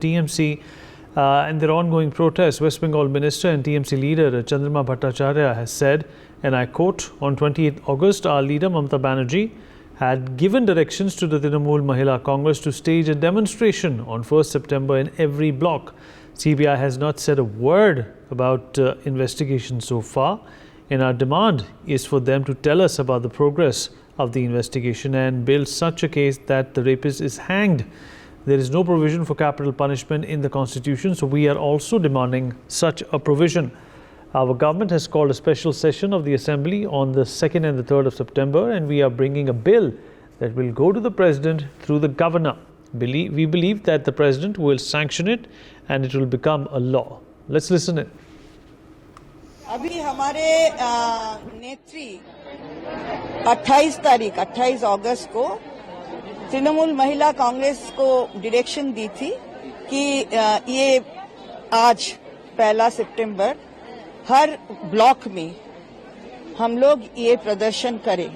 TMC and their ongoing protests. West Bengal Minister and TMC leader Chandrama Bhattacharya has said, and I quote, on 28th August, our leader Mamata Banerjee had given directions to the Trinamool Mahila Congress to stage a demonstration on 1st September in every block. CBI has not said a word about investigation so far, and our demand is for them to tell us about the progress of the investigation and build such a case that the rapist is hanged. There is no provision for capital punishment in the Constitution, so we are also demanding such a provision. Our government has called a special session of the Assembly on the 2nd and the 3rd of September, and we are bringing a bill that will go to the President through the Governor. We believe that the President will sanction it and it will become a law. Let's listen in. अभी हमारे नेत्री 28 अगस्त को तृणमूल महिला कांग्रेस को direction दी थी कि ये आज 1 सितंबर हर ब्लॉक में हम लोग ये प्रदर्शन करें।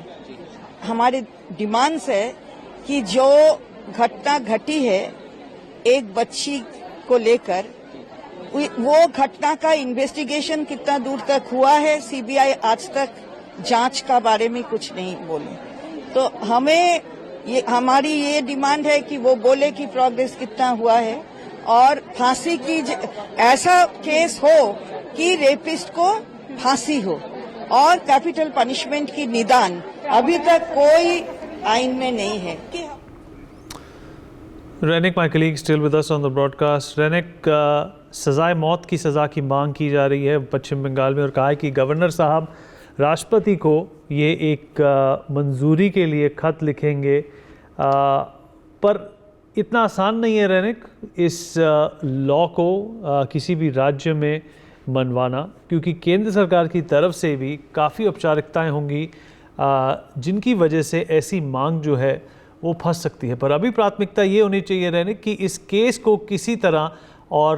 हमारे डिमांड्स है कि जो घटना घटी है एक बच्ची को लेकर, वो घटना का इन्वेस्टिगेशन कितना दूर तक हुआ है, सीबीआई आज तक जांच का बारे में कुछ नहीं बोले। तो हमारी ये डिमांड है कि वो बोले कि प्रोग्रेस कितना हुआ है और फांसी की ऐसा केस हो कि रेपिस्ट को फांसी हो और कैपिटल पनिशमेंट की निदान अभी तक कोई आइन में नहीं है। रेनिक, my colleague still with us on the broadcast. रेनिक, सजाए मौत की सज़ा की मांग की जा रही है पश्चिम बंगाल में और कहा है कि गवर्नर साहब राष्ट्रपति को ये एक मंजूरी के लिए खत लिखेंगे, पर इतना आसान नहीं है रेनिक इस लॉ को किसी भी राज्य में मनवाना, क्योंकि केंद्र सरकार की तरफ से भी काफ़ी औपचारिकताएं होंगी जिनकी वजह से ऐसी मांग जो है वो फंस सकती है। पर अभी प्राथमिकता ये होनी चाहिए रेनिक कि इस केस को किसी तरह और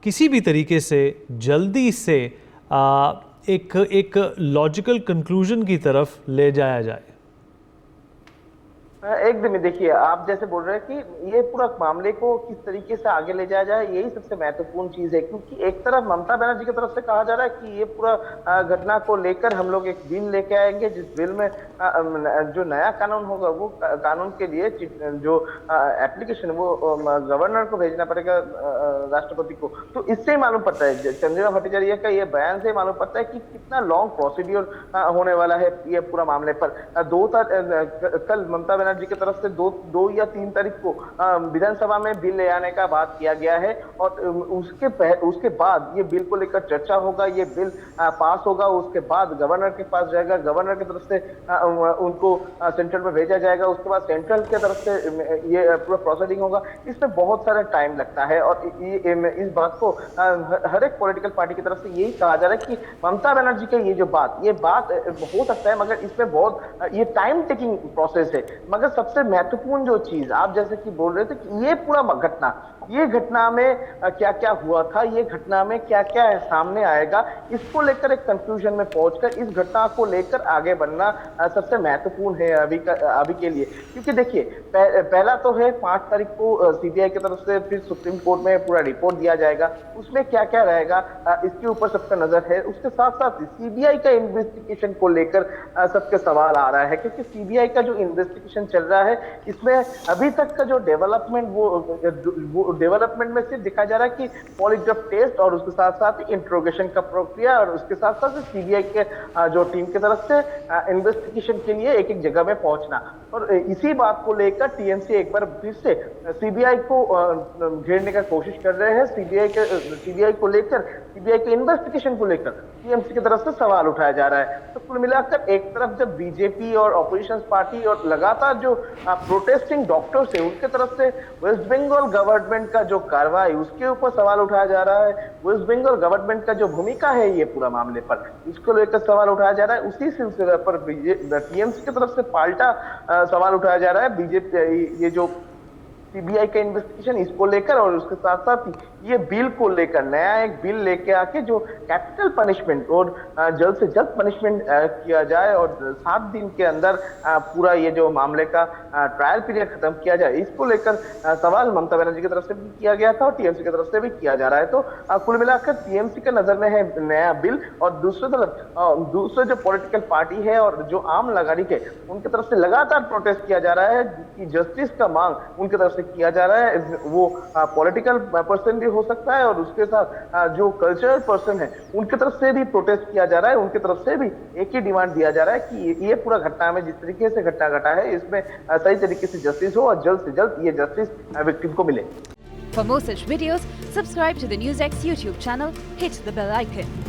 किसी भी तरीके से जल्दी से एक लॉजिकल कंक्लूजन की तरफ ले जाया जाए। एकदम ही देखिए, आप जैसे बोल रहे हैं कि ये पूरा मामले को किस तरीके से आगे ले जाया जाए, यही सबसे महत्वपूर्ण चीज है। क्योंकि एक तरफ ममता बनर्जी की तरफ से कहा जा रहा है कि ये पूरा घटना को लेकर हम लोग एक बिल लेके आएंगे, जिस बिल में जो नया कानून होगा वो कानून के लिए जो एप्लीकेशन वो गवर्नर को भेजना पड़ेगा, राष्ट्रपति को। तो इससे ही मालूम पड़ता है, चंद्रिमा भट्टाचार्य का ये बयान से मालूम पड़ता है कि कितना लॉन्ग प्रोसीड्योर होने वाला है ये पूरा मामले पर। कल ममता बनर्जी की तरफ से 2 या 3 तारीख को विधानसभा में बिल ले आने का बात किया गया है और उसके बाद ये बिल को लेकर चर्चा होगा, ये बिल पास होगा, उसके बाद गवर्नर के पास जाएगा, गवर्नर की तरफ से उनको सेंट्रल में भेजा जाएगा, उसके बाद सेंट्रल की तरफ से ये पूरा प्रोसेसिंग होगा। इसमें बहुत सारा टाइम लगता है और इस बात को हर एक पॉलिटिकल पार्टी की तरफ से यही कहा जा रहा है कि ममता बनर्जी का ये बात हो सकता है, मगर इसमें बहुत ये टाइम टेकिंग प्रोसेस है। मगर सबसे महत्वपूर्ण जो चीज आप जैसे कि बोल रहे थे कि ये पूरा घटना में क्या क्या हुआ था, ये घटना में क्या क्या सामने आएगा, इसको लेकर एक कंक्लूजन में पहुंचकर इस घटना को लेकर आगे बढ़ना सबसे महत्वपूर्ण है अभी के लिए। क्योंकि देखिए, पहला तो है 5 तारीख को सीबीआई की तरफ से फिर सुप्रीम कोर्ट में पूरा रिपोर्ट दिया जाएगा, उसमें क्या क्या रहेगा इसके ऊपर सबका नजर है। उसके साथ साथ सीबीआई का इन्वेस्टिगेशन को लेकर सबके सवाल आ रहा है, क्योंकि सीबीआई का जो इन्वेस्टिगेशन चल रहा है इसमें अभी तक का जो डेवलपमेंट वो डेवलपमेंट में सिर्फ दिखाया जा रहा है कि पॉलीग्राफ टेस्ट और उसके साथ साथ इंट्रोगेशन का प्रक्रिया और उसके साथ साथ सीबीआई के जो टीम की तरफ से इन्वेस्टिगेशन के लिए एक जगह में पहुंचना। और इसी बात को लेकर टीएमसी एक बार फिर से सीबीआई को घेरने का कोशिश कर रहे हैं। सीबीआई को लेकर, सीबीआई के इन्वेस्टिगेशन को लेकर टीएमसी की तरफ से सवाल उठाया जा रहा है। तो कुल मिलाकर एक तरफ जब बीजेपी और ऑपोजिशन पार्टी और लगातार जो प्रोटेस्टिंग डॉक्टर्स है उनके तरफ से वेस्ट बंगाल गवर्नमेंट का जो कार्रवाई उसके ऊपर सवाल उठाया जा रहा है, वेस्ट बंगाल गवर्नमेंट का जो भूमिका है ये पूरा मामले पर इसको लेकर सवाल उठाया जा रहा है। उसी सिलसिले पर टीएमसी की तरफ से पाल्टा सवाल उठाया जा रहा है। बीजेपी ये जो सीबीआई का इन्वेस्टिगेशन इसको लेकर, और उसके साथ साथ ये बिल को लेकर नया एक बिल लेके आके जो कैपिटल पनिशमेंट और जल्द से जल्द पनिशमेंट किया जाए और 7 दिन के अंदर पूरा ये जो मामले का ट्रायल पीरियड खत्म किया जाए, इसको लेकर सवाल ममता बनर्जी की तरफ से भी किया गया था और टीएमसी की तरफ से भी किया जा रहा है। तो कुल मिलाकर टीएमसी के नजर में है नया बिल, और दूसरी तरफ दूसरे जो पॉलिटिकल पार्टी है और जो आम नागरिक है उनकी तरफ से लगातार प्रोटेस्ट किया जा रहा है कि जस्टिस का मांग उनकी तरफ से किया जा रहा है। वो पॉलिटिकल पर्सन भी हो सकता है और उसके साथ जो कल्चरल पर्सन है उनकी तरफ से भी प्रोटेस्ट किया जा रहा है। उनकी तरफ से भी एक ही डिमांड दिया जा रहा है कि ये पूरा घटना में जिस तरीके से घटना घटा है इसमें सही तरीके से जस्टिस हो और जल्द से जल्द ये जस्टिस विक्टिम को मिले। For more such videos, subscribe to the NewsX YouTube channel, hit the bell icon.